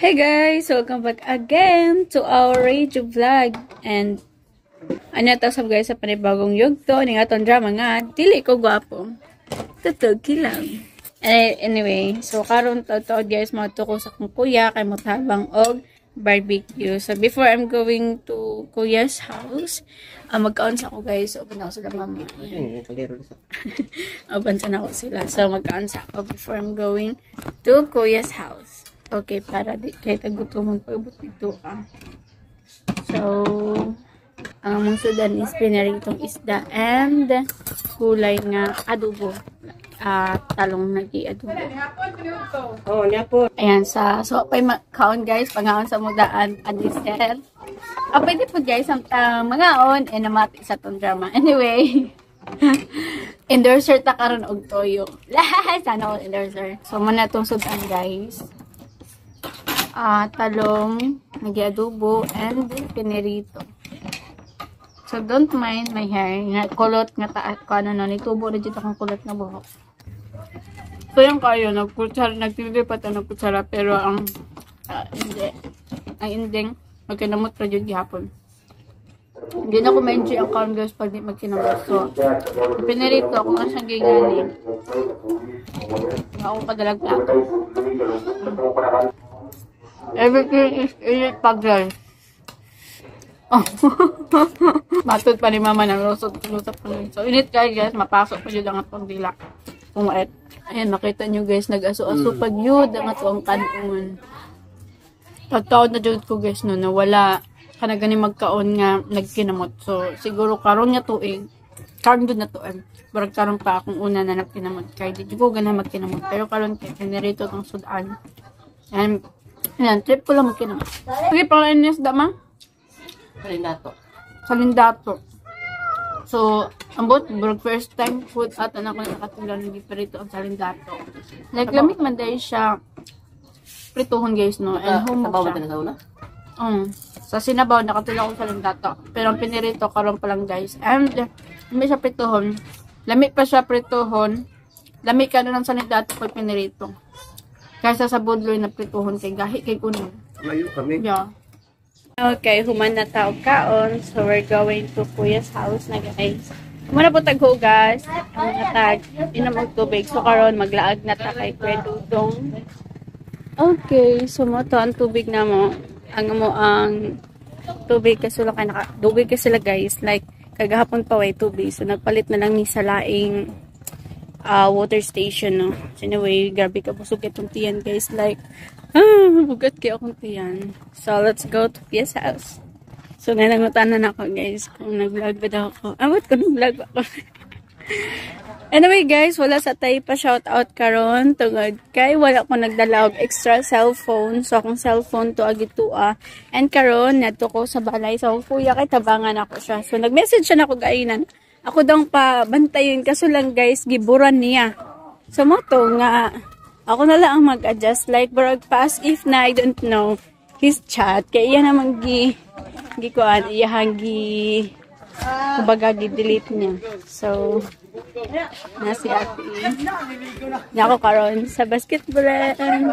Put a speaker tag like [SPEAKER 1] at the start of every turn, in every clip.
[SPEAKER 1] Hey guys! Welcome back again to our radio vlog. And ano to sab guys sa panibagong yugto ning aton drama nga dili ko gwapo. Tutog kilang. Anyway, so karon to guys matuko sa kong kuya kay motabang og barbecue. So before I'm going to kuya's house, magkaon sa ako guys. Open ako sila mama. Open sa ako sila. So magkaon sa ako before I'm going to kuya's house. Okay, para di kahit agutumon pag-abot dito So, ang mong sudan is pinaritong isda and gulay nga adobo. Talong nag-i-adobo.
[SPEAKER 2] Oh, niya po.
[SPEAKER 1] Ayan, so pay kaon guys, pangaon sa mudaan adisel. Pwede po guys, ang mangaon and namati sa tong drama. Anyway, endorser ta karon og toyo. Sana all endorser. So, muna tong sudan guys. Talong, nag-adobo, and pinirito. So, don't mind my hair. Kulot nga taas ko, nitubo na dito akong kulot na buhok. So, yung kayo, nagtitilipat ang kutsara, pero ang ending, magkinamot pa dyan gihapon. Hindi na ko ma-enjoy ang kaon guys pag di magkinamot. So, pinirito, kung nga siyang gigaling. Ako kadalag plato. Everything is in it pag guys. Matod pa ni mama ng lusot pa rin. So init guys, mapasok pa yun ang atong dila. Kumait. Ayan, makita nyo guys, nag-aso-aso pag yun ang atong kanon. Pagtaon na dyan ko guys no, na wala ka na gani magkaon nga nagkinamot. So siguro karon nga tuig, karon doon na tuig. Barag karon pa akong una na nagkinamot. Kaya di ko gana magkinamot. Pero karon kaya pinarito itong sudan. And ayan, trip ko lang magkinamot. Okay, pangalan niya sa dama?
[SPEAKER 2] Salindato.
[SPEAKER 1] Salindato. So, ambot, first time food at anak ko na nakatulang hindi pa rito ang salindato. Like, lamig man dahil siya prituhon guys, no? And humog siya. Sa sinabaw, nakatulang ko salindato. Pero ang pinirito, karon pa lang guys. And, lamig siya prituhon. Lamig pa siya prituhon. Lamig ka na ng salindato pag pinirito. Kaysa sa budloy na prituhon kay gahi kay kuno.
[SPEAKER 2] Layo kami.
[SPEAKER 1] Yeah. Okay, human na tao kaon. So we're going to Kuya's house na guys. Muna po taghugas. Ang natag, inom og tubig. So karon maglaag na ta kay Kuya Dudong. Okay, so mo to ang tubig na mo. Ang tubig kasi sila kay tubig kasi sila guys. Like kagahapon pa way tubig. So nagpalit na lang ni sa laing water station, no? So anyway, grabe ka busog itong tiyan, guys. Like, bugat kayo akong tiyan. So, let's go to Kuya's house. So, nanangutan na ako, guys, kung nag-vlog ba daw ako. Ba't ko nag-vlog ako? Anyway, guys, wala sa tayo pa shoutout karon tungod kay wala ko nagdala og extra cellphone. So, akong cellphone to agitua. And karon nadto ko sa balay. So, kuya kay tabangan ako siya. So, nag-message siya na ako gainan. Ako daw pa bantayin kaso lang guys giburan niya. So mo to nga ako na lang ang mag-adjust like but past if na I don't know his chat kay iya namang kuan iya hangi kumbaga gi-delete niya. So nasi ate na ako karon sa basketball and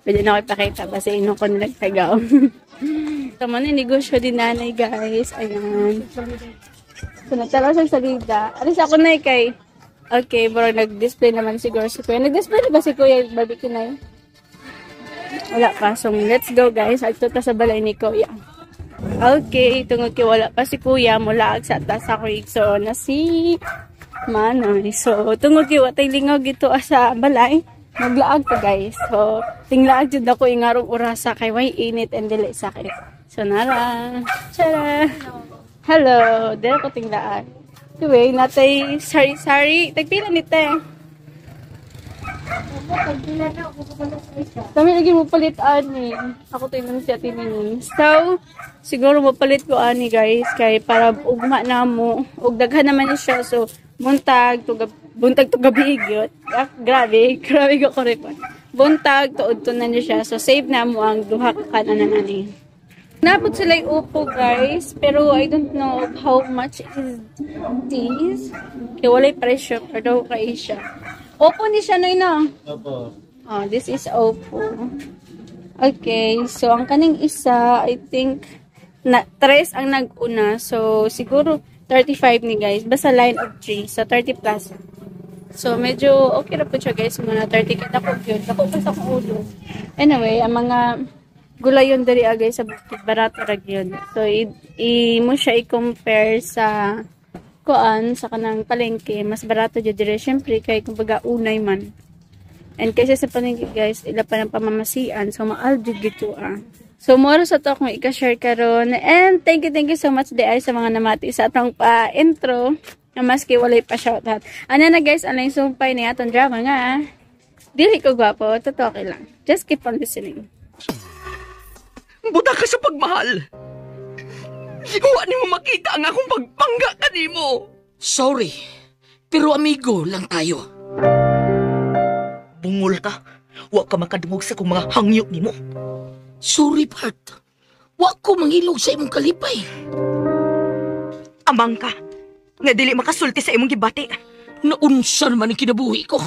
[SPEAKER 1] pwede na ko ipakita basta ino ko nagtagaw. So man negosyo din nanay guys. Ayan. So, nagtalaw siyang salida. Alis ako na kay. Okay, bro, nag-display naman siguro si Kuya. Nag-display na ba si Kuya barbecue na yun? Wala pa. So, let's go guys. Agto ta sa balay ni Kuya. Okay, tungod kay wala pa si Kuya. Mula sa taas ako. So, na si Manoy. So, tungod kay watay lingaw gito sa balay. Maglaag pa guys. So, tinglaag dyan ako ingarong orasa kay way init and dili sakit. So, nara. Tara! Hello, dito ko tinglaan. Anyway, natay sari-sari. Tagpila ni te. Kami lagi mo palit ani. Ako tingnan si ate ni. So, siguro mo palit ko ani guys kay para ugma na mo. Ug daghan naman siya. So, buntag to gabi gyud. Grabe ko report. Buntag tuod to na niya siya. So, save na mo ang duha ka kanan ani. Napot sila yung upo guys, pero I don't know how much is this. Kaya walay presyo, pero kay siya. Opo ni siya na yun.
[SPEAKER 2] Opo.
[SPEAKER 1] This is Oppo. Okay, so ang kaning isa, I think, tres ang nag-una. So, siguro 35 ni guys. Basta line of 3. So, 30 plus. So, medyo okay na po siya guys. Muna 30 kita po yun. Ako pa sa ulo. Anyway, ang mga gulayon dali guys sa bukid. Barato rag yun. So, mo siya i-compare sa kuan, sa kanang palengke. Mas barato dyan dire. Siyempre, kay kumbaga unay man. And kasi sa palengke guys, ila pa ng pamamasian. So, maaldud gito So, moro sa to akong i-share karon. And thank you so much di sa mga namati sa atong pa-intro. Na maski walay pa shoutout. Ano na guys, anong sumpay niya atong drama nga. Dili ko gwapo, totoo okay lang. Just keep on listening.
[SPEAKER 3] Buta ka sa pagmahal. Huwag ni mo makita ang akong pagpangga ka ni mo. Sorry, pero amigo lang tayo. Bungol ka. Huwag ka makadungog sa kong mga hangyo ni mo. Sorry, Bart. Huwag ko mangilog sa imong kalipay. Amang ka. Nga dili makasulti sa imong gibati. Naunsa naman ang kinabuhi ko.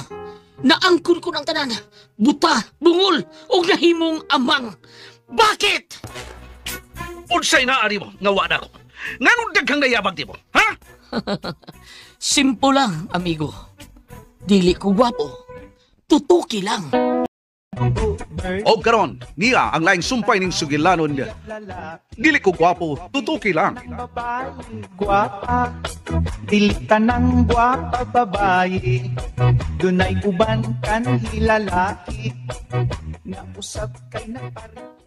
[SPEAKER 3] Naangkon ko ng tanan. Buta, bungol, o nahimong amang. Bakit?
[SPEAKER 4] Unsay naari mo, nga wala ko. Nganong daghang nayabang di mo, ha?
[SPEAKER 3] Simple lang, amigo. Dili ko gwapo. Tutuki lang.
[SPEAKER 4] O karon, niya ang laing sumpay ning sugilanon niya. Dili ko gwapo, tutuki lang.
[SPEAKER 5] Guwapa, dili ka ng guwapa babae, dunay uban kan hilalaki, nausap kay na pare.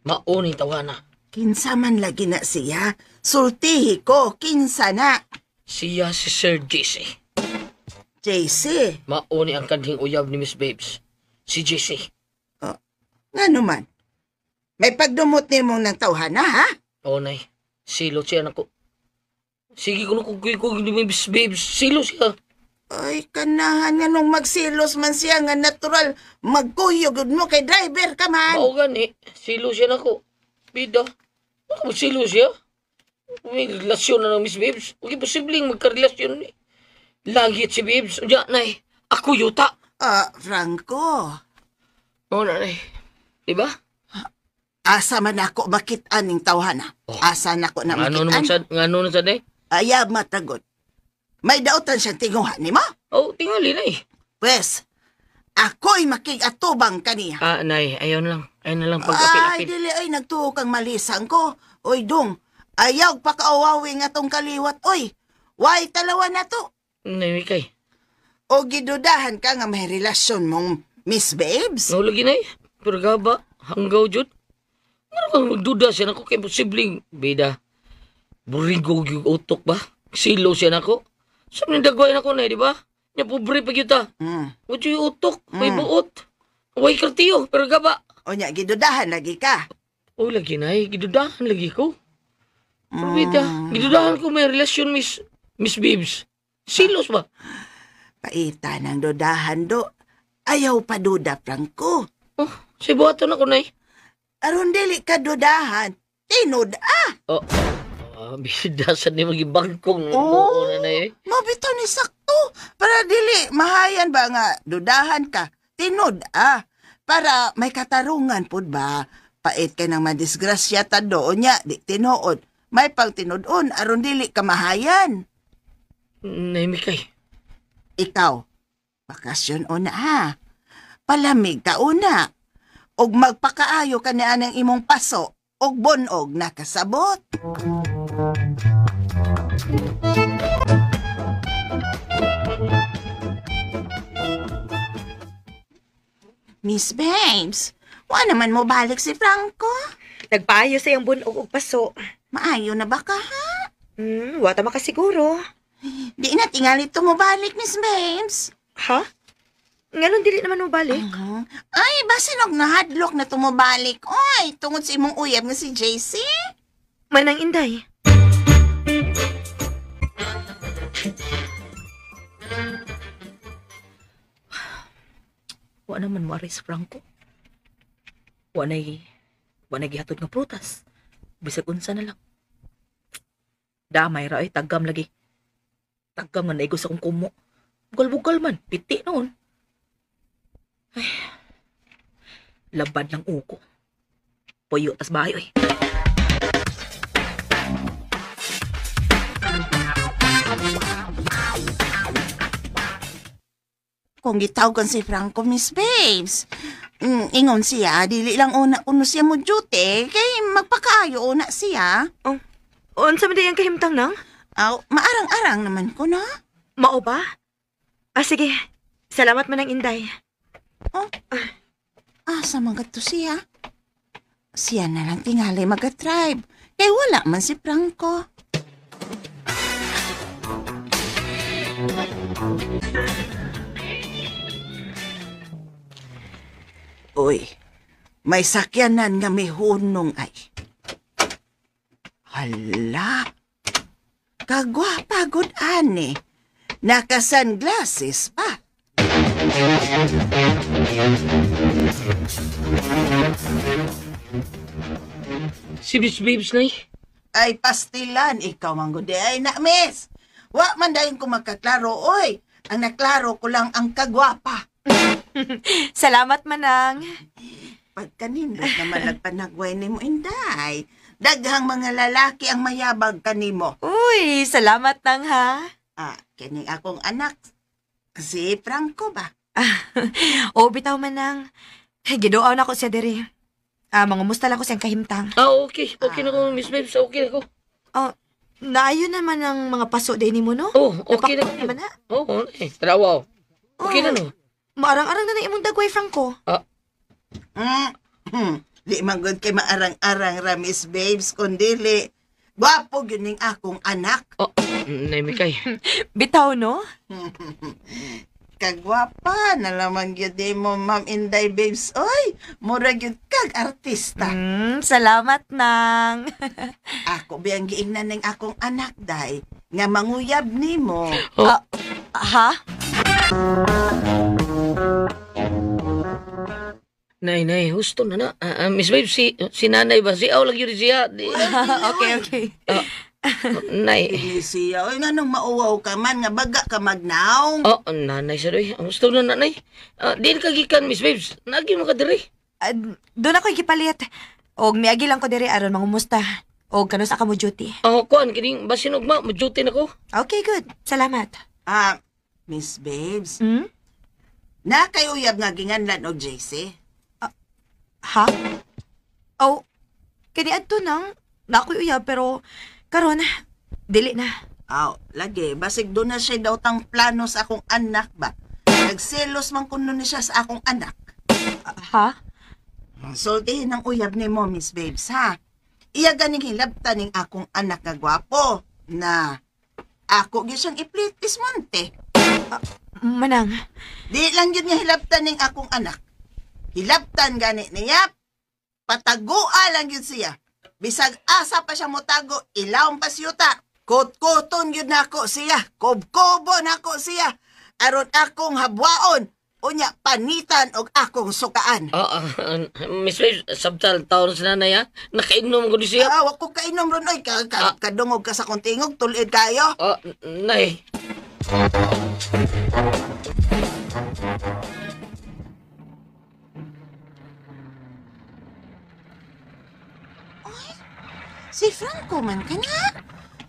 [SPEAKER 3] Mauni tawana.
[SPEAKER 6] Kinsa man lagi na siya. Sultihi ko, kinsa na.
[SPEAKER 3] Siya si Sir JC.
[SPEAKER 6] JC,
[SPEAKER 3] Mauni ang kanhing uyab ni Miss Babes. Si JC.
[SPEAKER 6] nga naman. May pagdumot ni mong ng tawhana, ha?
[SPEAKER 3] Oo, nay. Silo siya na ko. Sige ko na kung ni Miss Babes. Silo siya.
[SPEAKER 6] Ay, kanahan nga nung magsilos man siya nga natural. Magkuyog mo kay driver ka man.
[SPEAKER 3] Mao gani. Silo siya na ko. Bida. Baka magsilo siya. May relasyon na ng Miss Babes. Huwag posibleng magkarelasyon ni. Langit si Babes. Diyan, nay. Ako yuta.
[SPEAKER 6] Franco.
[SPEAKER 3] Oo, nanay. Diba?
[SPEAKER 6] Asa man ako makitaan ning tawhana.
[SPEAKER 3] Oh.
[SPEAKER 6] Asa na ko na
[SPEAKER 3] Ngano
[SPEAKER 6] makitaan.
[SPEAKER 3] naman sa day?
[SPEAKER 6] Ayab matagot. May dautan siyang tinguhan ni mo?
[SPEAKER 3] Oh, tingali na eh.
[SPEAKER 6] Pwes, ako'y makigatubang kaniya.
[SPEAKER 3] Nay. Ayaw na lang. Ayaw na lang
[SPEAKER 6] Ay,
[SPEAKER 3] pag-apil-apil.
[SPEAKER 6] dili ay nagtuo kang malisang ko. Oy, dong, ayaw pa kauwawi nga tong kaliwat. Oy, why talawa na to?
[SPEAKER 3] Nay, Mikay.
[SPEAKER 6] O gidudahan ka nga may relasyon mong Miss Babes?
[SPEAKER 3] Nahulagi na eh. Pero gaba, hanggaw jud. Ano kang magduda siya nako kay posibleng bida. Burigo yung utok ba? Silo siya nako. Sa nindagway nako na, di ba? Nya pobre pa kita. Wala yung utok, may buot. Way kartiyo, pero gaba.
[SPEAKER 6] O nya, gidudahan lagi ka.
[SPEAKER 3] O lagi na eh, gidudahan lagi ko. Pero bida, gidudahan ko may relasyon Miss Babes. Silos ba?
[SPEAKER 6] Paita ng dudahan do. Ayaw pa duda, Franco.
[SPEAKER 3] Oh, si buhaton ako na eh.
[SPEAKER 6] Aron dili ka dudahan. Tinud,
[SPEAKER 3] Bidasan ni magibangkong.
[SPEAKER 6] Oo.
[SPEAKER 3] Na eh.
[SPEAKER 6] Mabito ni sakto. Para dili, mahayan ba nga dudahan ka. Tinud, para may katarungan pud ba. Pait ka ng madisgrasya ta doon niya, di tinuod. May pang tinudon, aron dili ka mahayan.
[SPEAKER 3] Nay, Mikay.
[SPEAKER 6] Ikaw, bakasyon una Palamig ka una. Og magpakaayo ka niya ng imong paso, og bonog na kasabot. Miss Babes, wa naman mo balik si Franco.
[SPEAKER 7] Nagpaayo sa iyang bunog og paso.
[SPEAKER 6] Maayo na ba ka, ha?
[SPEAKER 7] Wata makasiguro.
[SPEAKER 6] Di na tingali mo balik, Miss Babes.
[SPEAKER 7] Ha? Ngayon dili naman mo balik.
[SPEAKER 6] Ay, basin og nahadlok na tumubalik. Oy, tungod sa imong uyab nga si JC.
[SPEAKER 7] Manang inday. Wa naman mo aris Franco. Wa na gihatod nga prutas. Bisag unsa na lang. Damay ra ay tagam lagi. Tagam nga naigo sa kong kumo. Bugal-bugal man, piti noon. Ay, labad ng uko. Puyo tas bayo eh.
[SPEAKER 6] Kung gitawgan si Franco, Miss Babes. Ingon siya, dili lang una kuno siya mo duty, kay magpakaayo una siya.
[SPEAKER 7] Unsa man di ang kahimtang nang?
[SPEAKER 6] Aw, maarang-arang naman ko, no?
[SPEAKER 7] Mao ba? Sige. Salamat man ang Inday.
[SPEAKER 6] Sa mga to siya? Siya na lang tingali mag-tribe. Kay wala man si Franco. Uy, may sakyanan nga may hunong ay. Hala, kagwapa gud ani. Naka-sunglasses pa.
[SPEAKER 3] Si Miss Babes, Nay.
[SPEAKER 6] Ay, pastilan, ikaw manggudi. Ay, na, miss. Wa man dayon ko magkaklaro, oy. Ang naklaro ko lang ang kagwapa.
[SPEAKER 7] Salamat manang.
[SPEAKER 6] Pagkanindot naman nagpanagway ni mo, Inday. Daghang mga lalaki ang mayabag kanimo.
[SPEAKER 7] Uy, salamat nang ha.
[SPEAKER 6] Kini akong anak. Si Franco ba?
[SPEAKER 7] O bitaw manang. Gidoaw na ko siya diri. Mangumusta lang ko siyang kahimtang.
[SPEAKER 3] Okay. Okay na ko, Miss Babes. Okay na ko.
[SPEAKER 7] Naayon naman ang mga paso din mo, no?
[SPEAKER 3] Okay na ko.
[SPEAKER 7] Naman na.
[SPEAKER 3] Trawaw. Okay na, no?
[SPEAKER 7] Maarang-arang na imong dagway, Franco.
[SPEAKER 6] Di magod kay maarang-arang ra, Miss Babes, kundili. Gwapo yun ning akong anak.
[SPEAKER 3] Nay Mikay.
[SPEAKER 7] Bitaw, no?
[SPEAKER 6] Kagwapa na lamang yun di mo, Ma'am Inday Babes. Oy, murag yun kag artista.
[SPEAKER 7] Salamat nang.
[SPEAKER 6] Ako biyang giingnan ng akong anak, day. Nga manguyab ni mo.
[SPEAKER 7] Ha?
[SPEAKER 3] Nay, husto na na. Miss Babes, si nanay ba? Si Aw lang yun siya.
[SPEAKER 7] Okay.
[SPEAKER 3] Nay.
[SPEAKER 6] Hindi siya. Oy, nga nung mauwaw ka man, nga baga ka magnaong.
[SPEAKER 3] Nanay siya doy. Husto na nanay. Di ka gikan, Miss Babes. Nagi mo ka diri.
[SPEAKER 7] Doon ako ikipalit. Og miagi lang ko diri aron mangumusta. Og kano sa ka mo duty.
[SPEAKER 3] Kuan, kining basin ugma, mo-duty na ko.
[SPEAKER 7] Okay, good. Salamat.
[SPEAKER 6] Miss Babes,
[SPEAKER 7] Hmm?
[SPEAKER 6] nakayuyab nga ginganlan og JC.
[SPEAKER 7] Ha? Kani adto nang nakoy uyab pero karon dili na.
[SPEAKER 6] Lagi. Basig doon na siya daw tang plano sa akong anak ba? Nagselos man kuno ni siya sa akong anak.
[SPEAKER 7] Ha?
[SPEAKER 6] Sultihin ang uyab ni mo, Miss Babes, ha? Iya ganing hilabta ning akong anak nga gwapo na ako gyud siyang iplitis monte.
[SPEAKER 7] Manang.
[SPEAKER 6] Di lang yun nga hilabtan ning akong anak. Hilabtan gani niya. Patagua lang yun siya. Bisag asa pa siya motago, ilawang pasyuta. Kot-koton yun nako siya. Kob-kobo nako siya. Aron akong habwaon. Unya, panitan og akong sukaan.
[SPEAKER 3] Miss Babes, sabtal taon sa nanay, ha? Nakainom ko di siya.
[SPEAKER 6] Wag ko kainom ron, oy. Kadungog ka sa kuntingog, tulid kayo.
[SPEAKER 3] Nay.
[SPEAKER 6] Si Franco man ka na.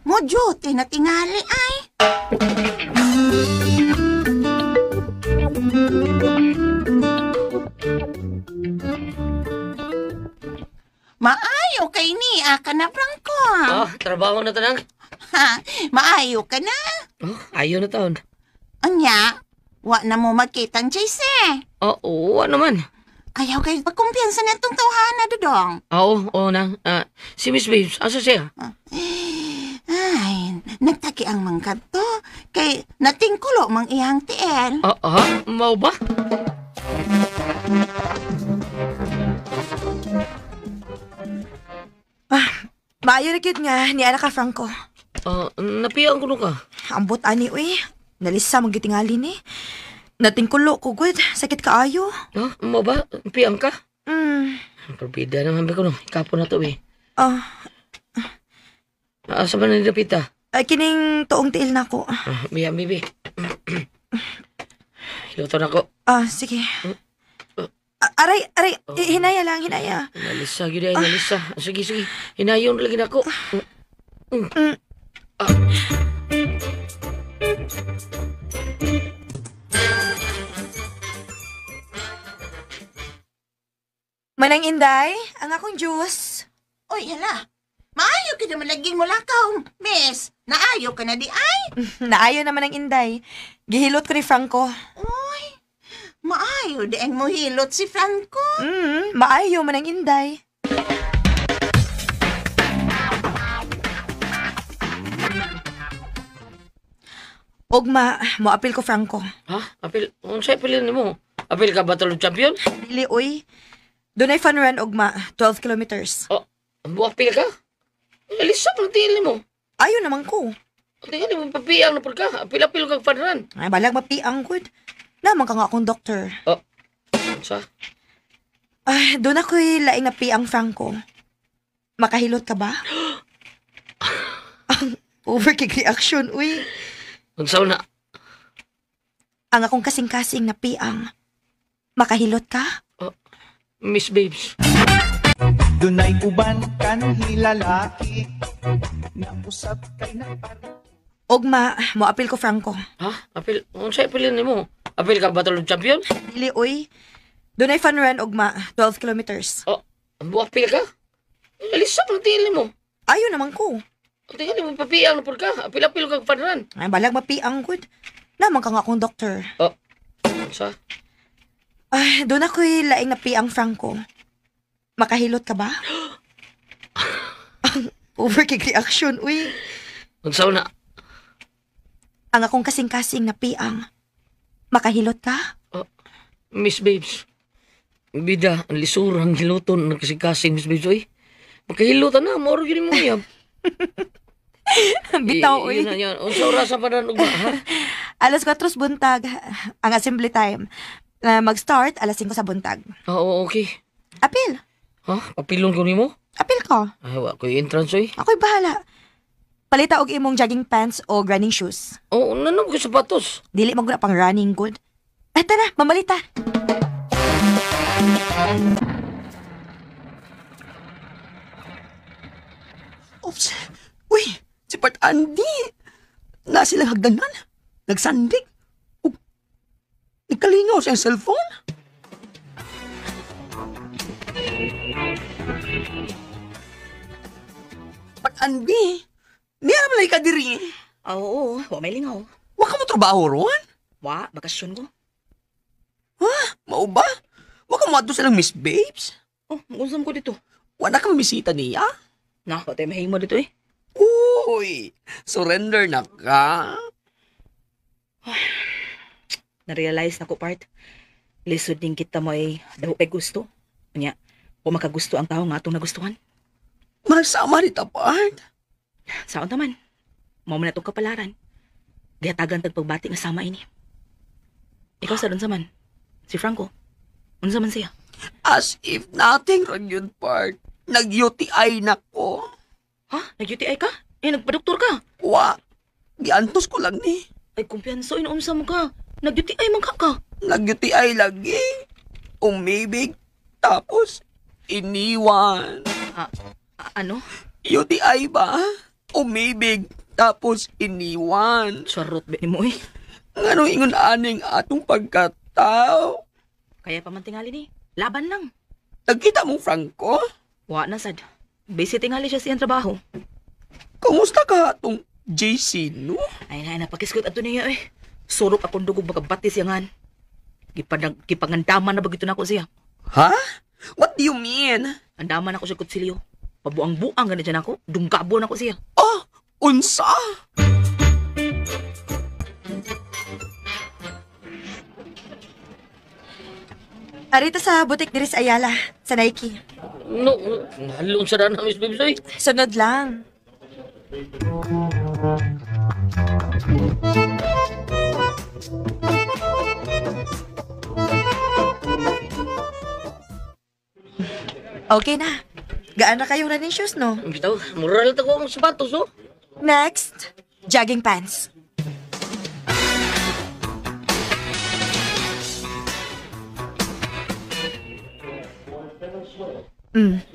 [SPEAKER 6] Mo duty na tingali ay. Maayo kay ni ka na, Franco.
[SPEAKER 3] Trabaho na tanang.
[SPEAKER 6] Maayo ka na.
[SPEAKER 3] Ayaw na taon.
[SPEAKER 6] Anya, wa na mo magkitang JC.
[SPEAKER 3] Oo naman.
[SPEAKER 6] Ayaw kayo pagkumpiyansa na itong tawhana, Dudong.
[SPEAKER 3] Oo nang. Si Miss Babes, asa siya?
[SPEAKER 6] Ay, nagtaki ang mangkat to. Kay natingkulo mang iyang tiel.
[SPEAKER 3] Mau ba?
[SPEAKER 7] Maayo na cute nga ni anak ka, Franco.
[SPEAKER 3] Napiyang ko ka.
[SPEAKER 7] Ambot ani, uy. Nalisa magitingali ni. Natingkulo ko, good. Sakit ka ayo.
[SPEAKER 3] Mau ba? Napiyang ka? Perbida naman ba ko no? Ikapo na to eh. Asa ba na nilapita?
[SPEAKER 7] Kining tuong tiil na ko.
[SPEAKER 3] Biya, bibi. Hiluto na ko.
[SPEAKER 7] Sige. Aray,
[SPEAKER 3] Oh.
[SPEAKER 7] hinaya lang, hinaya.
[SPEAKER 3] Nalisa, gila, nalisa. Sige, sige. Hinayon lagi na ako.
[SPEAKER 7] Manang Inday, ang akong juice.
[SPEAKER 6] Oy, hala. Maayo ka naman laging mulakaw, miss. Naayo ka na di ay.
[SPEAKER 7] Naayo naman ang Inday. Gihilot ko ni Franco.
[SPEAKER 6] Oy, maayo di ang mohilot si Franco.
[SPEAKER 7] Maayo man ang Inday. Ugma, mo apil ko Franco.
[SPEAKER 3] Ha? Apil? Unsay apilin mo? Apil ka Battle of Champion?
[SPEAKER 7] Dili, uy. Dunay fun run, ugma. 12 kilometers.
[SPEAKER 3] Oh, apil ka? Nalisa pang tili mo.
[SPEAKER 7] Ayaw naman ko.
[SPEAKER 3] Tingnan mo, papiyang na po ka. Apil-apil kang panran.
[SPEAKER 7] Ay, balag mapiang good. Naman ka nga akong doktor.
[SPEAKER 3] Oh, sa?
[SPEAKER 7] Ay, doon ako'y laing napiang Franco. Makahilot ka ba? Ang overkick reaction, uy.
[SPEAKER 3] Unsaw na?
[SPEAKER 7] Ang akong kasing-kasing napiang. Makahilot ka?
[SPEAKER 3] Miss Babes.
[SPEAKER 5] Dunay uban kan hilalaki na usab kay nagpari.
[SPEAKER 7] Ugma, mo apil ko Franco.
[SPEAKER 3] Ha? Apil? Unsay apilin mo? Apil ka Battle of Champion?
[SPEAKER 7] Dili, uy. Dunay fun run, ugma. 12 kilometers.
[SPEAKER 3] Oh, apil ka? Nalisa pang tili mo.
[SPEAKER 7] Ayaw naman ko.
[SPEAKER 3] Tingnan mo, papiyang na po ka. Apil-apil kang panran.
[SPEAKER 7] Ay, balag mapiang good. Naman ka nga akong doktor.
[SPEAKER 3] Oh, sa?
[SPEAKER 7] Ay, doon ako'y laing napiang Franco. Makahilot ka ba? Ang overkick reaction, uy.
[SPEAKER 3] Unsaw na?
[SPEAKER 7] Ang akong kasing-kasing napiang. Makahilot ka?
[SPEAKER 3] Miss Babes. Bida, ang lisurang hiluton ng kasing-kasing, Miss Babes. Uy, magkahilutan na. Moro yun mo yab.
[SPEAKER 7] Bitaw, uy.
[SPEAKER 3] Yun na yan. Unsaw rasa pa na nung ha?
[SPEAKER 7] Alas 4 buntag, ang assembly time. Mag-start, alas 5 sa buntag.
[SPEAKER 3] Oo, okay.
[SPEAKER 7] Apil.
[SPEAKER 3] Ha? Papilon ko ni mo?
[SPEAKER 7] Apil ko.
[SPEAKER 3] Ay, wala ko yung entrance, oy.
[SPEAKER 7] Ako'y bahala. Palita og imong jogging pants o running shoes.
[SPEAKER 3] Oo, nanom ko sapatos.
[SPEAKER 7] Dili mo guna pang running good. Ay, tara, mamalita.
[SPEAKER 8] Oops. Uy, si Part Andy. Na silang hagdanan. Nagsandig. Ug, nagkalingaw siyang cellphone. Part Andy. Niya naman ka diri.
[SPEAKER 7] Oo, wa may lingaw.
[SPEAKER 8] Wa ka mo trabaho ron?
[SPEAKER 7] Wa, bakasyon ko.
[SPEAKER 8] Mao ba? Wa ka mo adto silang Miss Babes?
[SPEAKER 7] Oh, magusam ko dito.
[SPEAKER 8] Wa na ka mamisita niya?
[SPEAKER 7] Na, patay mahimo dito eh.
[SPEAKER 8] Uy, surrender na ka.
[SPEAKER 7] Na-realize na ko, part. Lisod din kita mo ay daw kay gusto. Kanya, o makagusto ang tao nga itong nagustuhan.
[SPEAKER 8] Magsama ni Part.
[SPEAKER 7] Saan naman? Mao man na itong kapalaran. Gihatagan tag pagbati nga sama ini. Ikaw sa dun saman. Si Franco. Ano saman siya?
[SPEAKER 8] As if nothing wrong yun, Part. Nag-UTI na ko.
[SPEAKER 7] Ha? Nag-UTI ka? Eh, nagpa-doktor ka?
[SPEAKER 8] Wa, giantos ko lang ni.
[SPEAKER 7] Ay, kumpiyanso, inuunsa mo ka. Nag-UTI man ka.
[SPEAKER 8] Nag-UTI lagi. Umibig. Tapos, iniwan.
[SPEAKER 7] Ano?
[SPEAKER 8] UTI ba? Umibig. Tapos, iniwan.
[SPEAKER 7] Charot ba ni mo eh.
[SPEAKER 8] Ngano ingon aning atong pagkatao?
[SPEAKER 7] Kaya pa man tingali ni. Laban lang.
[SPEAKER 8] Nagkita mo, Franco?
[SPEAKER 7] Wa na sad. Busy tingali siya siyang trabaho.
[SPEAKER 8] Kamusta ka atong JC, no?
[SPEAKER 7] Ay na, napakiskot ato niya eh. Surok akong dugog makabati siya ngan. Gipangandaman na bagito na ako siya.
[SPEAKER 8] Ha? What do you mean?
[SPEAKER 7] Andaman ako sa kutsilyo. Pabuang-buang ganit dyan ako. Dunggabo na ako siya.
[SPEAKER 8] Oh, unsa?
[SPEAKER 7] Arito sa butik diri sa Ayala, sa Nike.
[SPEAKER 3] No, nahalong sa daan Miss Babes, oy.
[SPEAKER 7] Sunod lang. Okay na. Gaan na kayong running shoes, no?
[SPEAKER 3] Bitaw, mura lang ako ang sapatos, no?
[SPEAKER 7] Next, jogging pants.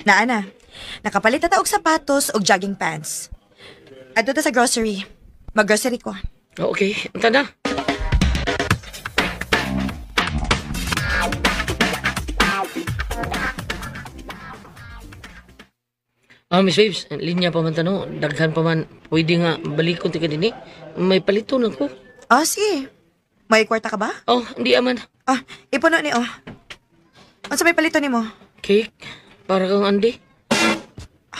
[SPEAKER 9] Naa na. Nakapalit na ta og sapatos og jogging pants. Adto ta sa grocery. Mag-grocery ko.
[SPEAKER 3] Okay, anta na. Miss Babes, linya pa man tanong, daghan pa man, pwede nga balikon ti ka din eh. May palito na ko.
[SPEAKER 9] Sige. May kwarta ka ba?
[SPEAKER 3] Hindi aman.
[SPEAKER 9] Ipuno ni Unsa may palito nimo?
[SPEAKER 3] Cake, para kang Andy.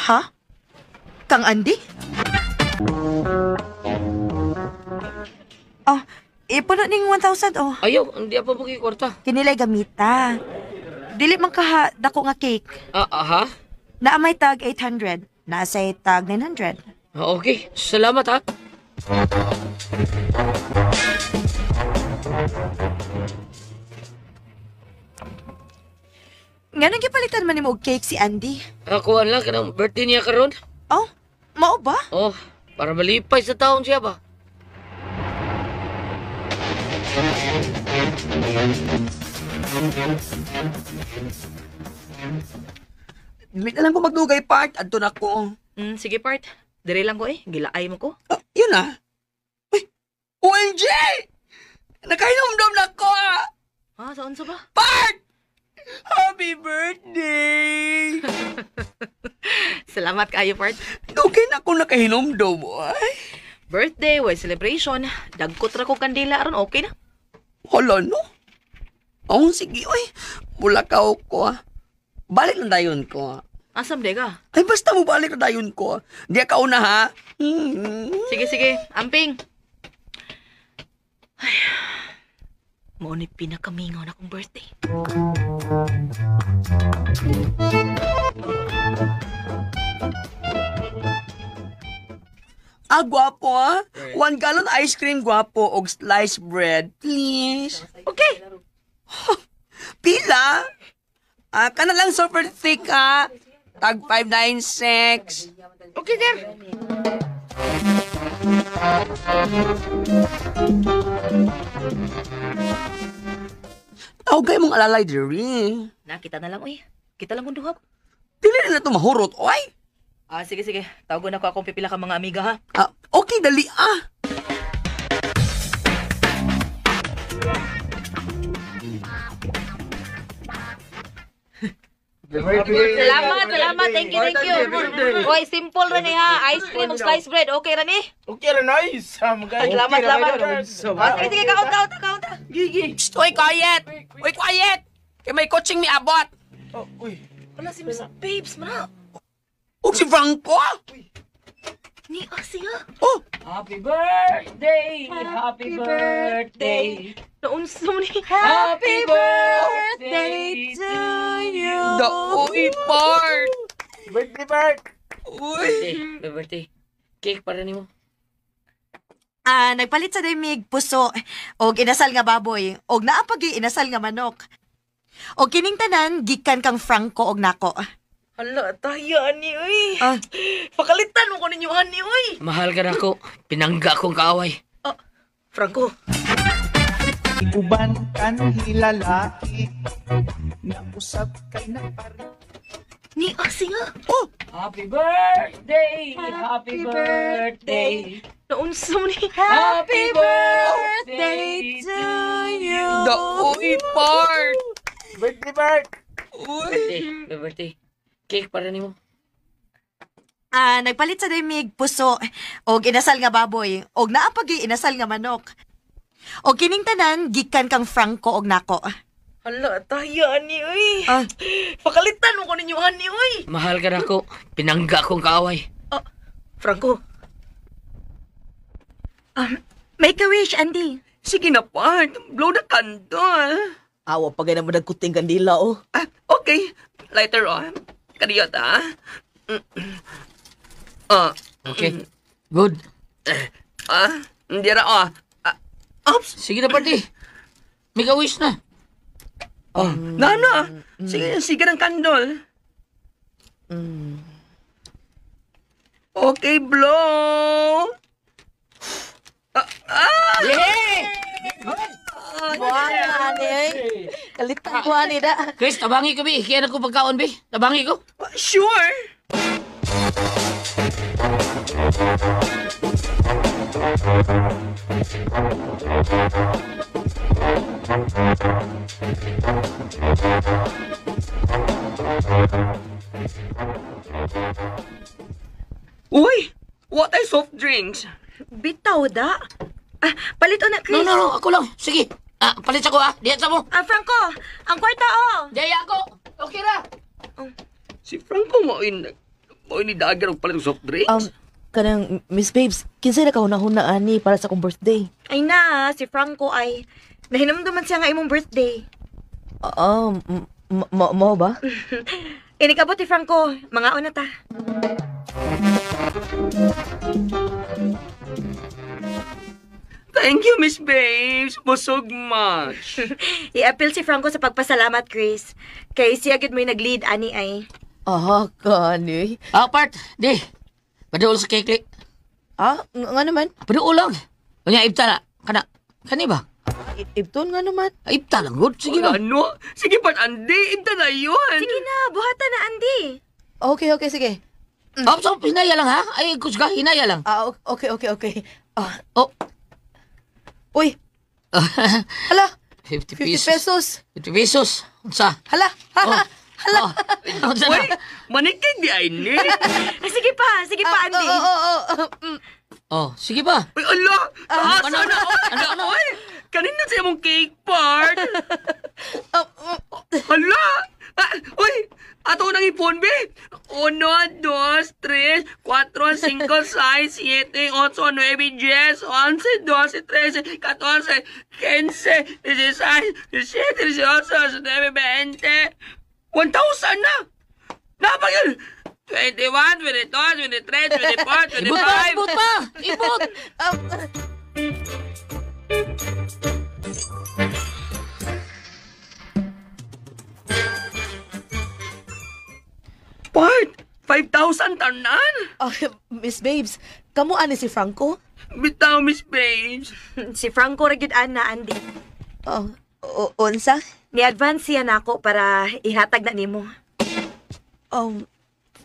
[SPEAKER 9] Ha? Kang Andy? Ipuno ning 1,000
[SPEAKER 3] Ayaw, hindi apa po kwarta.
[SPEAKER 9] Kinilay gamita. Dili man ka dako nga cake.
[SPEAKER 3] Ha?
[SPEAKER 9] Naa may tag 800. Nasa'y tag 900.
[SPEAKER 3] Okay, salamat ha.
[SPEAKER 9] Nga nang gipalitan man nimo og cake si Andy.
[SPEAKER 3] Ako lang, kanang birthday niya karon.
[SPEAKER 9] Mao ba?
[SPEAKER 3] Para malipay sa taon siya ba?
[SPEAKER 8] Dili na lang ko magdugay, part. Adto na ko.
[SPEAKER 7] Sige, part. Dire lang ko gilaay mo ko.
[SPEAKER 8] Yun na. Uy, OMG! Nakainom-dom na ko!
[SPEAKER 7] Saan sa ba?
[SPEAKER 8] Part! Happy birthday!
[SPEAKER 7] Salamat kayo, part.
[SPEAKER 8] Okay na akong nakahinom-dom, ay.
[SPEAKER 7] Birthday, celebration. Dagkot ra ko kandila aron okay na.
[SPEAKER 8] Hala, no? Sige, oy. Bulakaw ko, Balik na dayon ko.
[SPEAKER 7] Asam de ka?
[SPEAKER 8] Ay, basta mo balik na dayon ko. Di ka una, ha?
[SPEAKER 7] Sige. Amping. Ay, mao ni pinakamingaw na akong birthday.
[SPEAKER 8] Gwapo, 1 gallon ice cream, gwapo, og sliced bread, please.
[SPEAKER 7] Okay.
[SPEAKER 8] Pila? Kana lang super thick, Tag 596.
[SPEAKER 7] Okay, sir.
[SPEAKER 8] Tawagay mong alalay, diri.
[SPEAKER 7] Nakita na lang, Kita lang kung duhap.
[SPEAKER 8] Dili na ito mahurot, oy.
[SPEAKER 7] Sige. Tawagon ako akong pipila ka mga amiga, ha?
[SPEAKER 8] Okay, dali,
[SPEAKER 7] Salamat. Thank you. Oy, simple rin ha. Ice cream o sliced bread. Okay rin
[SPEAKER 10] Okay rin, nice.
[SPEAKER 7] Salamat. Sige, kaunta.
[SPEAKER 8] Gigi. Oy, quiet. Kaya may coaching mi abot.
[SPEAKER 7] Wala si Miss Babes, mana.
[SPEAKER 8] O si Franco?
[SPEAKER 7] Ni siya.
[SPEAKER 3] Happy birthday!
[SPEAKER 7] Naunsa mo ni.
[SPEAKER 3] Happy
[SPEAKER 7] birthday to you.
[SPEAKER 8] Uy, part.
[SPEAKER 10] Birthday, Bart.
[SPEAKER 3] Birthday. Cake para nimo.
[SPEAKER 9] Nagpalit sa damig puso og inasal nga baboy og naa pa gyud inasal nga manok. Og kining tanan gikan kang Franco og nako.
[SPEAKER 7] Hala, tayo ani uy. Pakalitan mo ko ninyo ani uy.
[SPEAKER 3] Mahal ka na ko. Pinangga kong kaaway.
[SPEAKER 7] Franco.
[SPEAKER 5] Uban kan hilalaki na usab kay nagpari.
[SPEAKER 7] Ni siya.
[SPEAKER 3] Happy birthday! Happy birthday!
[SPEAKER 7] Naunsa mo ni.
[SPEAKER 3] Happy birthday
[SPEAKER 7] to you.
[SPEAKER 8] Uy, part.
[SPEAKER 10] Birthday, Bart.
[SPEAKER 3] Birthday. Cake para nimo.
[SPEAKER 9] Nagpalit sa damig puso og inasal nga baboy og naa pa gyud inasal nga manok. Og kining tanan gikan kang Franco og nako.
[SPEAKER 7] Hala, tayo ani uy. Pakalitan mo ko ninyo ani uy.
[SPEAKER 3] Mahal ka na ko. Pinangga kong kaaway.
[SPEAKER 7] Franco.
[SPEAKER 9] Make a wish, Andy.
[SPEAKER 8] Sige na, part. Blow the candle.
[SPEAKER 7] Awa pa gaya naman nagkuting kandila
[SPEAKER 8] Okay. Later on. Kaniyot,
[SPEAKER 3] Okay. Good.
[SPEAKER 8] Hindi ra, Oops.
[SPEAKER 3] Sige na, party. Make a wish na.
[SPEAKER 8] Nana. Sige ng kandol. Okay, blow.
[SPEAKER 3] Yay!
[SPEAKER 7] Buwan ani. Kalitan ko ani da.
[SPEAKER 3] Chris, tabangi ko, bi. Kaya na ko pagkaon, bi. Tabangi ko.
[SPEAKER 8] Sure. Uy, what ay soft drinks?
[SPEAKER 9] Bitaw da. Palit o na, Chris.
[SPEAKER 3] No. Ako lang. Sige. Palit ako, Diyan sa mo.
[SPEAKER 9] Franco, ang kwarta o.
[SPEAKER 3] Daya ako. Okay ra.
[SPEAKER 8] Si Franco mo ini dagan og palit og soft drinks.
[SPEAKER 7] Kanang Miss Babes, kinsay na kahuna-huna ani para sa akong birthday?
[SPEAKER 9] Ay na, si Franco ay nahinamdaman siya nga imong birthday.
[SPEAKER 7] Mo ba?
[SPEAKER 9] Inikabot ni Franco, mga una ta.
[SPEAKER 8] Thank you, Miss Babes. Busog much.
[SPEAKER 9] I-appeal si Franco sa pagpasalamat, Chris. Kay siya gid mo'y nag-lead ani ay.
[SPEAKER 7] Kani.
[SPEAKER 3] Part. Di. Paduol sa cake.
[SPEAKER 7] Nga naman.
[SPEAKER 3] Paduol lang. Kanya, ibta na. Kani ba?
[SPEAKER 7] Ibton nga naman.
[SPEAKER 3] Ibta lang, good. Sige na.
[SPEAKER 8] Ano? Sige, Part Andy. Ibta na yun.
[SPEAKER 9] Sige na, buhatan na, Andy.
[SPEAKER 7] Okay, sige.
[SPEAKER 3] So, hinaya lang, ha? Ay, kusga, hinaya lang.
[SPEAKER 7] Okay. Uy. Hala.
[SPEAKER 3] 50
[SPEAKER 7] 50 pesos.
[SPEAKER 3] 50 pesos. Unsa?
[SPEAKER 7] Hala.
[SPEAKER 3] Unsa
[SPEAKER 8] Uy,
[SPEAKER 3] na?
[SPEAKER 8] manikig di ay ni.
[SPEAKER 9] Sige pa, Andy.
[SPEAKER 3] Sige ba?
[SPEAKER 8] Uy, ala.
[SPEAKER 3] Ano?
[SPEAKER 8] Uy, kanina sa mong cake part. Hala. Uy, ato nang ipon, be. 1, 2, 3, 4, 5, 6, 7, 8, 9, 10, 11, 12, 13, 14, 15, 16, 17, 18, 19, 20. 1,000 na! Napag yun! 21, 22, 23, 24, 25.
[SPEAKER 3] Ibot pa! Ibot!
[SPEAKER 8] Part, 5,000 tanan?
[SPEAKER 7] Miss Babes, kamo ani si Franco?
[SPEAKER 8] Bitaw, Miss Babes.
[SPEAKER 9] Si Franco ra gid ana, Andy.
[SPEAKER 7] Unsa?
[SPEAKER 9] Ni-advance siya nako para ihatag na nimo.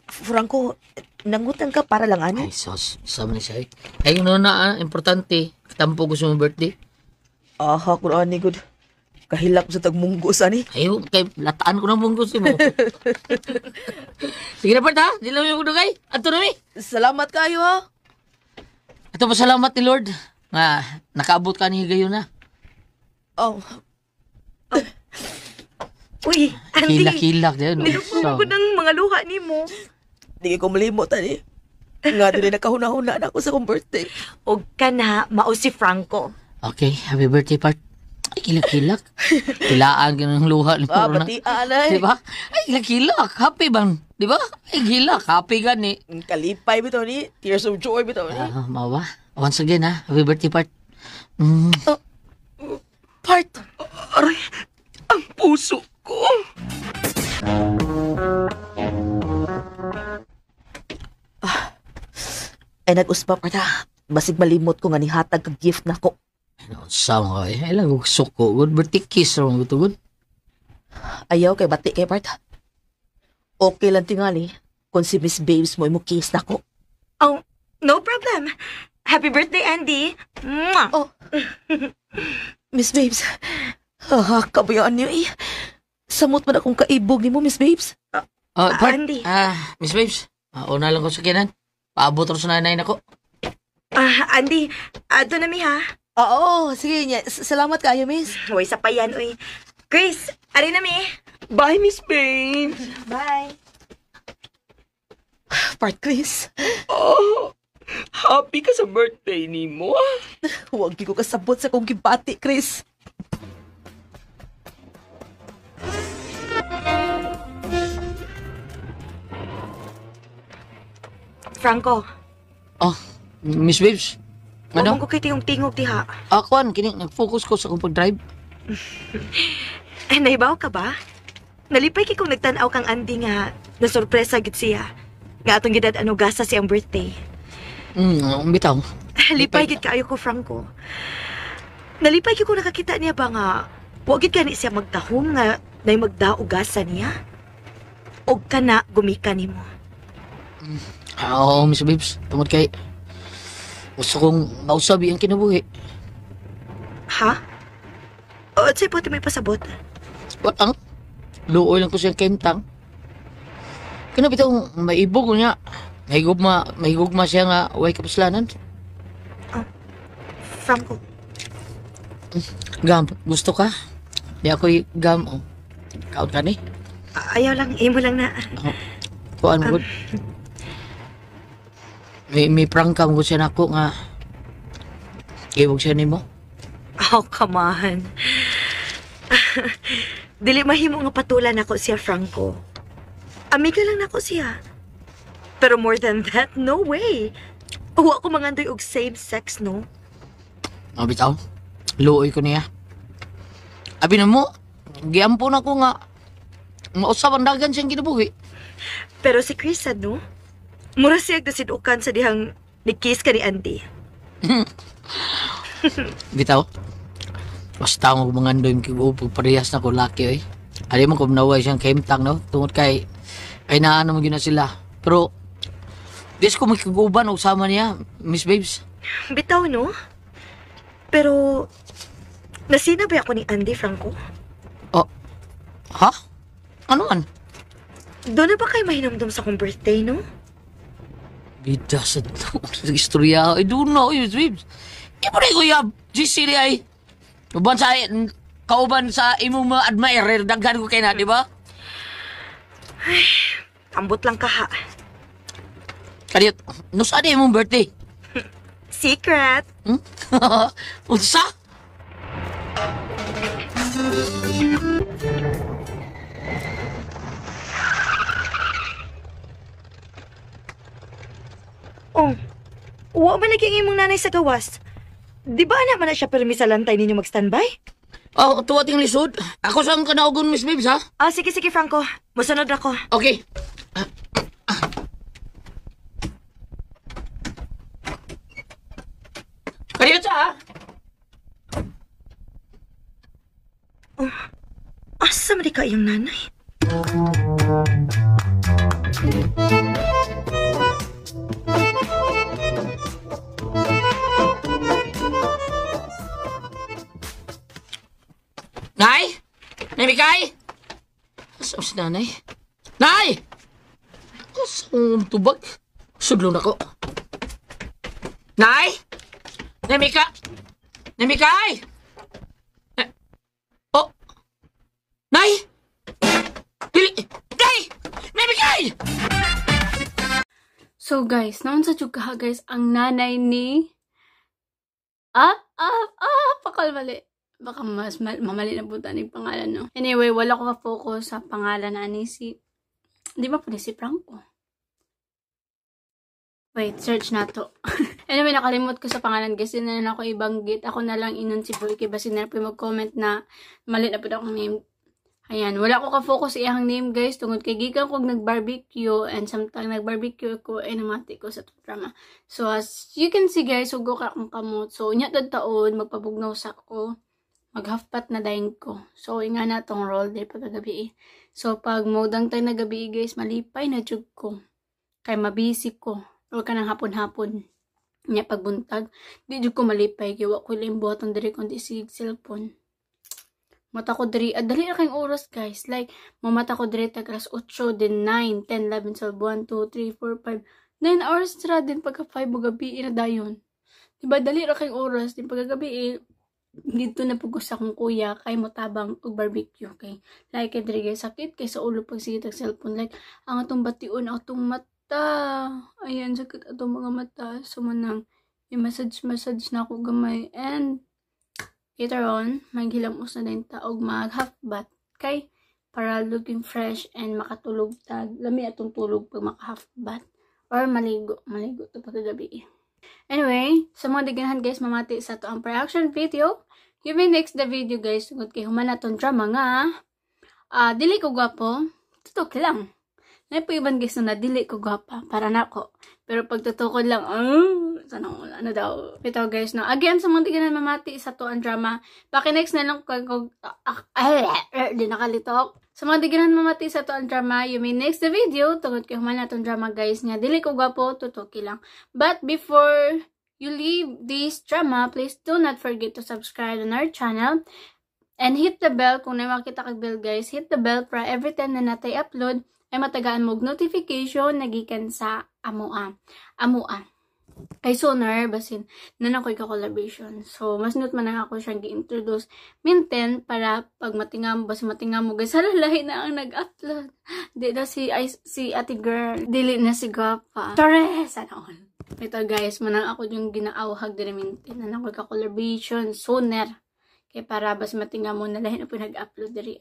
[SPEAKER 7] Franco, nangutang ka para lang ani?
[SPEAKER 3] Ay, sos. Sama ni siya. Ay, importante. Tampo gusto mong birthday.
[SPEAKER 7] Kung ani, good. Kahilak sa tagmunggos, ani.
[SPEAKER 3] Ayaw, kay lataan ko ng bunggos mo. Sige na, Part, ha? Di lang yung kudugay. Ato na, mi.
[SPEAKER 7] Salamat kayo, ha?
[SPEAKER 3] Ito pa salamat ni Lord. Nakaabot ka ni gayon na.
[SPEAKER 9] Uy, Andy.
[SPEAKER 3] Kilak-kilak din.
[SPEAKER 9] Nilupong ko ng mga luha nimo.
[SPEAKER 7] Di ko malimot, ani. Nga din nakahuna-huna na ako sa kong birthday.
[SPEAKER 9] Og ka na, mao si Franco.
[SPEAKER 3] Okay, happy birthday, Part. Ay, kilak-kilak. Kilaan ka ng luha ni Corona.
[SPEAKER 7] Batian, ay.
[SPEAKER 3] Diba? Ay, kilak-kilak. Happy bang? Diba? Ay, kilak. Happy ka ni.
[SPEAKER 7] Kalipay bitaw ni. Tears of joy bitaw ni.
[SPEAKER 3] Mawa. Once again, ha? Happy birthday, Part.
[SPEAKER 7] Part.
[SPEAKER 8] Aray, ang puso ko.
[SPEAKER 7] Ay, nag-uspa, Part, ha? Basig malimot ko nga ni hatag kag gift na ko.
[SPEAKER 3] Sama ka eh. Ay lang, suko. Good birthday kiss. Good.
[SPEAKER 7] Ayaw kay bati kay Part. Okay lang tingali kung si Miss Babes mo kiss na ko.
[SPEAKER 9] Oh, no problem. Happy birthday, Andy. Mwah!
[SPEAKER 7] Miss Babes, kabayaan niyo eh. Samot man akong kaibog ni mo, Miss Babes.
[SPEAKER 3] Part,
[SPEAKER 9] Andy.
[SPEAKER 3] Miss Babes, una lang ko sa kinan. Paabot rin sa nanay na ko.
[SPEAKER 9] Andy, ato na mi ha.
[SPEAKER 7] Oo, sige niya. Salamat kayo, Miss.
[SPEAKER 9] Huwag sa pa yan, uy. Chris, ari na mi.
[SPEAKER 8] Bye, Miss Babes.
[SPEAKER 9] Bye.
[SPEAKER 7] Part, Chris.
[SPEAKER 8] Oh, happy ka sa birthday ni mo.
[SPEAKER 7] Huwag ko kasabot sa kong gibati, Chris.
[SPEAKER 9] Franco.
[SPEAKER 3] Miss Babes.
[SPEAKER 9] Ano? Huwag ko kay tingog-tingog diha.
[SPEAKER 3] Akuan, nag-focus ko sa kong pag-drive.
[SPEAKER 9] Naibaw ka ba? Nalipay kay kung nagtanaw kang Andy nga nasurpresa gid siya. Nga atong gidad ano gasa siyang birthday.
[SPEAKER 3] Bitaw.
[SPEAKER 9] Lipay gid kaayo ko, Franco. Nalipay ko nakakita niya ba nga, wagid gani siya magtahom nga na magdaugasan niya? O ka na gumika ni mo?
[SPEAKER 3] Oo, Miss Babes. Tungod kay gusto kong mausabi ang kinabuhi.
[SPEAKER 9] Ha? O, sa'yo po may pasabot?
[SPEAKER 3] Watang, luoy lang ko siyang kemtang. Kano bitong maibog niya. Mahigugma siya nga way kapuslanan.
[SPEAKER 9] Franco.
[SPEAKER 3] Gam, gusto ka? Di ako'y gam, oh. Kaon ka ni?
[SPEAKER 9] Ayaw lang, imo lang na.
[SPEAKER 3] Kuan mo, may prank ka mo siya nako nga iwag siya nimo.
[SPEAKER 9] Oh, come on. Dili mahimo nga patulan ako siya, Franco. Amiga lang nako siya. Pero more than that, no way. Huwa ko mangandoy og same sex, no?
[SPEAKER 3] Bitaw, luoy ko niya. Abi na mo, giampo na ko nga mausap ang dagan siyang kinabuhi.
[SPEAKER 9] Pero si Chris, no? Mura siya nasidukan sa dihang ni-kiss ka ni Andy.
[SPEAKER 3] Bitaw, basta mo mangandoy yung parehas na ko laki, eh. Alam mo kung naway siyang kemtang, no? Tungod kay naano mo yun na sila. Pero, dis ko magkaguban o sama niya, Miss Babes.
[SPEAKER 9] Bitaw, no? Pero, nasinabi ako ni Andy, Franco?
[SPEAKER 3] Oh, ha? Ano man?
[SPEAKER 9] Doon na ba kayo mahinamdam sa kong birthday, no?
[SPEAKER 3] Bida sa istorya. I don't know, Miss Babes. Ipo na kuya, GC ay. Kauban sa imong mga admirer, daghan ko kayo na, di ba?
[SPEAKER 9] Ay, ambot lang ka, ha?
[SPEAKER 3] Kadiyot, nusa di imong birthday?
[SPEAKER 9] Secret.
[SPEAKER 3] Unsa?
[SPEAKER 9] Oh, uwa man naging imong nanay sa gawas. Di ba naman na siya permi sa lantay ninyo mag-standby?
[SPEAKER 3] Oh, tuwa ting lisod. Ako saan ka naugon, Miss Babes, ha?
[SPEAKER 9] Ah, sige, Franco. Musunod ako.
[SPEAKER 3] Okay. Kadiyot sa, ha?
[SPEAKER 9] Oh, asa man di ka iyong nanay?
[SPEAKER 3] Nay? Nay Mikay? Saan si nanay? Nay! Saan tubag? Sudlong ako. Nay? Nay Mika? Nay Mikay? Oh? Nay? Dili! Nay! Nay Mikay!
[SPEAKER 1] So guys, naman sa tsuga guys, ang nanay ni... pakalmali. Baka mas mamali na punta ng pangalan, no? Anyway, wala ko ka-focus sa pangalan na ni si... Di ba pala si Franco? Wait, search na to. Anyway, nakalimot ko sa pangalan guys. Hindi na ako ibanggit. Ako na lang inon si Boy. Kasi na po mag-comment na mali na po akong name. Ayan, wala ko ka-focus sa iyang name guys. Tungod kay gikan kong nag-barbecue. And sometimes nag-barbecue ko ay namati ko sa drama. So as you can see guys, sugo ka akong kamot. So unya taon, magpabugnaw sa ko. Mag-half-pat na daing ko. So, nga na tong roll day pagkagabi. So, pag modang tayo na gabi guys, malipay na jug ko. Kay mabisi ko. O ka ng hapon-hapon. Nya pagbuntag. Di jug ko malipay. Kaya ko ilang buhaton diri kundi sig cellphone. Mata ko diri. Dali na kayong oras guys. Like, mamata ko diri tag alas 8, then 9, 10, 11, 12, 1, 2, 3, 4, 5. 9 hours na din pagka 5 o gabi na dayon. Diba, dali na kayong oras. Din pagkagabi dito na pugos akong kuya kay motabang og barbecue kay like kay diri sakit kay sa ulo pag sige tag cellphone like ang atong bation atong mata ayan sakit atong mga mata so manang i-massage na ako gamay and later on maghilamos na din ta og mag half bath kay para looking fresh and makatulog tag lami atong tulog pag maka half bath or maligo to pagkagabi. Anyway, sa mga diganahan guys, mamati sa to ang reaction video. You may next the video guys, tungod kay human na tong drama nga. Dili ko gwapo, tutok lang. Na po iban guys na dili ko gwapa para nako. Pero pagtutukod lang, sana ano daw. Ito guys, no. Again, sa mga di mamati sa to ang drama. Next na lang kung di nakalitok. Sa mga di mamati sa to ang drama, you may next the video. Tungod kay human na tong drama guys nga. Dili ko gwapo, tutuki lang. But before you leave this drama, please do not forget to subscribe on our channel. And hit the bell kung na makita kag bell guys. Hit the bell para every time na natay upload ay matagaan mog notification nagikan sa amua. Kay sooner basin na ko'y ka-collaboration. So mas not man ako siyang gi-introduce minten para pag matingam mo guys halalahi na ang nag-upload. Di na si ate girl. Dili na si Gapa. Torres! Ano? Ito guys, manang ako yung ginaawhag din minten na ko'y ka-collaboration sooner. Kaya para bas matingam mo na lahi na po nag-upload diri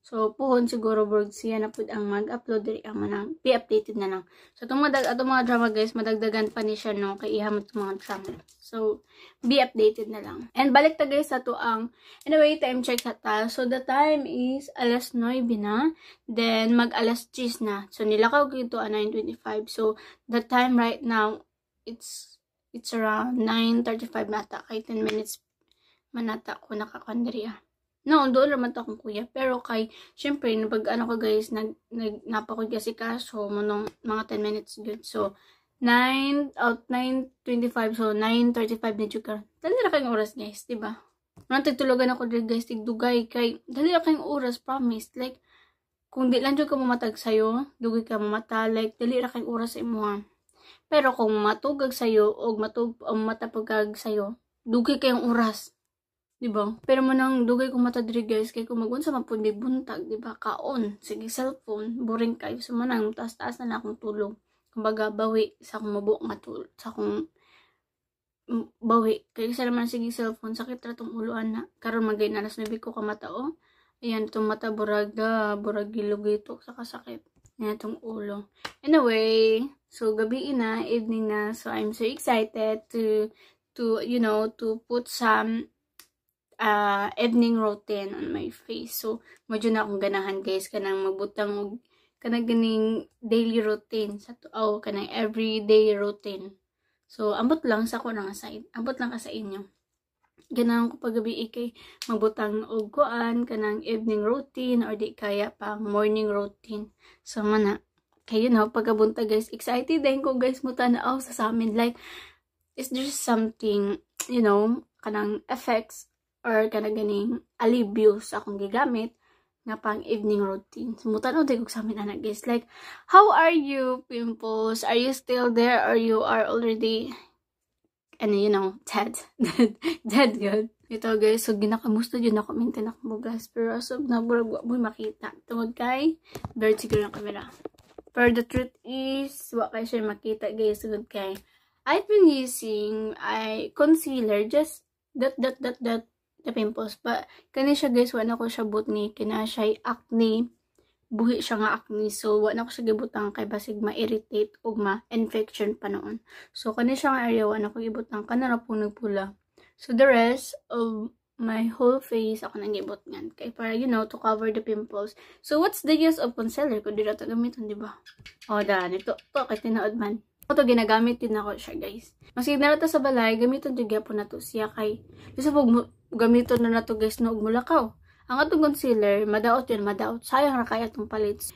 [SPEAKER 1] So, puhon siguro burg siya na po ang mag-upload diri ang manang be-updated na lang. So, itong mga drama guys, madagdagan pa ni siya no, kay ihamot mga drama. So, be-updated na lang. And balik ta guys sa to ang, anyway, time check sa ta. So, the time is alas 9 na, then mag-alas 10 na. So, nilakaw ko ito 9:25. So, the time right now, it's around 9:35 nata, kay 10 minutes manata ko nakakandiri No, doon naman to akong kuya. Pero kay, syempre, pag ano ko guys, napakod kasi kaso, manong mga 10 minutes good. So, 9:25, so 9:35 na juga. Dali na kayong oras guys, diba? Nang titulugan ako dito guys, tigdugay kay, dali na kayong oras, promise. Like, kung di lang ka mamatag sa'yo, dugay ka mamata, like, dali na kayong oras sa imuha. Pero kung matugag sa'yo, o matapagag sa'yo, dugay kayong oras. Diba? Pero manang dugay kong matadri guys, kay kung magunsa mapundi buntag, diba? Kaon, sige cellphone, boring kayo. So manang, taas-taas na akong tulog. Kumbaga, bawi sa akong mabuok nga tulog. Sa akong bawi. Kaya isa naman sige cellphone, sakit na itong uloan na. Karon magay na, alas 9 ko kamatao. Ayan, itong mata, burag gilog ito, sa kasakit. Ayan, itong ulo. Anyway, so gabi na, evening na. So I'm so excited to put some evening routine on my face. So, medyo na akong ganahan guys, kanang magbutang og kanang ganing daily routine sa kanang everyday routine. So, ambot lang sa ko na sa ambot lang ka sa inyo. Ganahan ko paggabi kay magbutang og kuan kanang evening routine or di kaya pang morning routine. So, mana kayo na pagkabunta guys, excited din ko guys mo tanaw sa amin, like is there something, kanang effects or kanang ganing alibyo sa akong gigamit nga pang evening routine. Sumutan o ko sa amin anak guys. Like, how are you, pimples? Are you still there or you are already, dead? Dead good. Ito guys, so ginakamusta yun ako mintin ako bugas. Pero asab na burag mo makita. Tungod kay, blurred siguro yung camera. Pero the truth is, wa kayo siya makita guys. Tungod kay, I've been using concealer, just the pimples. But, kani siya guys, wala ko siya butni. Kina siya acne. Buhi siya nga acne. So, wala ko siya gibutang kay basig ma-irritate o ma-infection pa noon. So, kani siya nga area, wala ko gibutang. Kana po nagpula. So, the rest of my whole face, ako nang gibot ngan. Kay para, to cover the pimples. So, what's the use of concealer? Kung di na ito gamitin, diba? O, ito kay tinaod man. Ito, ginagamit din ako siya, guys. Maski narata sa balay, gamitin din po na to siya kay. Bisa po, gamitin na to guys, na mulakaw. Ang atong concealer, madaot yun, madaot. Sayang na kaya itong palits.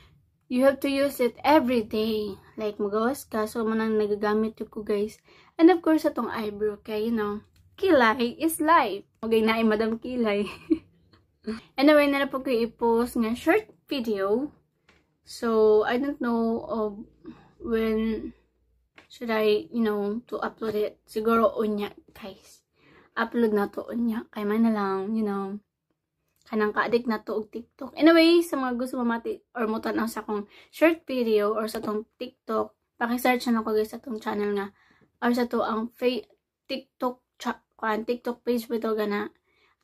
[SPEAKER 1] You have to use it every day. Like, magawas ka, so manang nagagamit yun ko, guys. And of course, atong eyebrow, kaya, kilay is life. Magay na Madam Kilay. Anyway, na po ko i-post nga short video. So, I don't know when should I, to upload it. Siguro unya, guys. Upload na to unya. Kaya man na lang, kanang ka-addict na to og TikTok. Anyway, sa mga gusto mamati or mutanaw sa akong short video or sa tong TikTok, paki-search na ako guys sa tong channel nga. Or sa to ang TikTok page bito na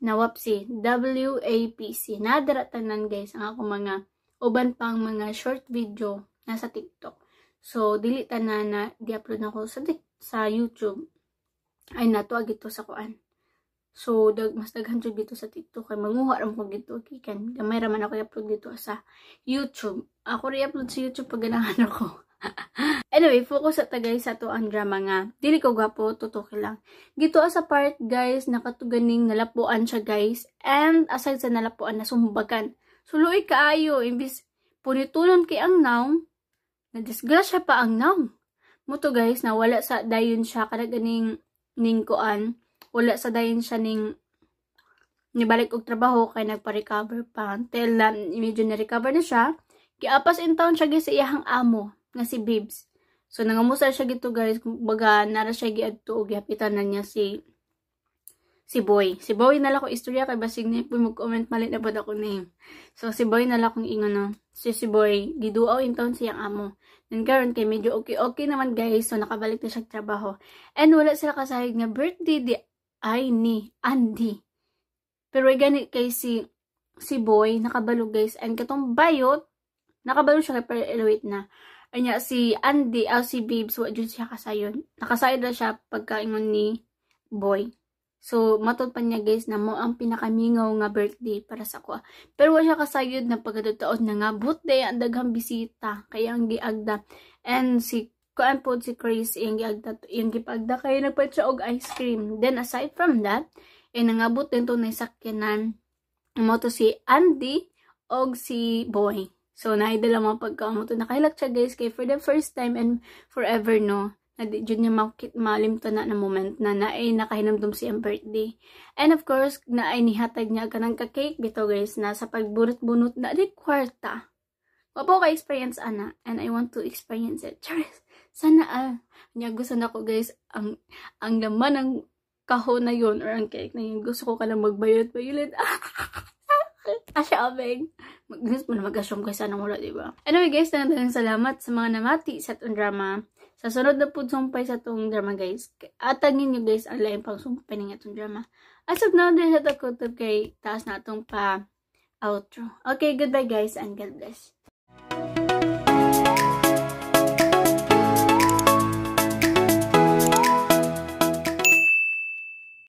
[SPEAKER 1] WAPC. WAPC. Nadara tanan guys ang ako mga uban pang mga short video nasa TikTok. So, dili tanan na di-upload na ko sa YouTube. Ay, nato agito sa kuan. So, mas daghan jud dito sa TikTok kay manguha ram ko dito okay kan. Gamay ra man ako i-upload dito sa YouTube. Ako ri-upload sa YouTube pag ganahan ako. Anyway, focus sa tagay sa to ang drama nga. Dili ko gwapo, tutuki lang. Gito sa part guys, nakatuganing nalapuan siya guys. And aside sa nalapuan, nasumbagan. Suluoy kaayo, imbis punitunon kay ang naong, nadisgrasya pa ang naong. Muto guys, na wala sa dayon siya, kada ganing ningkuan, wala sa dayon siya nibalik og trabaho, kay nagpa-recover pa. Until medyo na-recover na siya, kiapas in town siya guys sa iyahang amo, nga si Bibs. So, nangamusar siya gito guys, kumbaga, nara siya giadto og gihapitan na niya si Boy. Si Boy nala ko istorya kay basig ni po mag-comment mali na pod ako name. So, si Boy nala kong ingon no. Si Boy, giduaw in town siyang amo. Then karon kay medyo okay naman guys, so nakabalik na siya trabaho. And wala sila kasahig nga birthday ni Andy. Pero gani kay si Boy, nakabalo guys. And katong bayot, nakabalo siya kay pero wait na. Anya si Andy, si Babes, wa jud siya kasayon. Nakasayod na siya pagkaingon ni Boy. So, matod pa niya guys na mo ang pinakamingaw nga birthday para sa ko. Pero wa siya kasayod na pagkadutaon na nga birthday ang daghang bisita kaya ang giagda. And si kuan po si Chris yung giagda, yung gipagda kay nagpait siya og ice cream. Then aside from that, nangabot din to na sakyanan mo to si Andy og si Boy. So, naidala mga pagkaon mo to. Nakahilak siya guys kay for the first time and forever no. Na di dyan niya malimto na moment na naay nakahinamdum siyang birthday. And of course, naay nihatag niya kanang ka-cake bito guys na sa pagbunot-bunot na di kwarta. Wapo ka-experience ana and I want to experience it. Charis, sana niya gusto na ko guys ang laman ng kahon na yun or ang cake na yun. Gusto ko ka lang magbayot-bayulit. Asya abeng. Mag-gusto mo na mag-assume kayo sana wala, diba? Anyway guys, talagang salamat sa mga namati sa itong drama. Sa sunod na po sumpay sa itong drama guys. Atagin nyo guys ang laing pang sumpay ng itong drama. As of now, din sa takotog kay taas na itong pa-outro. Okay, goodbye guys and God bless.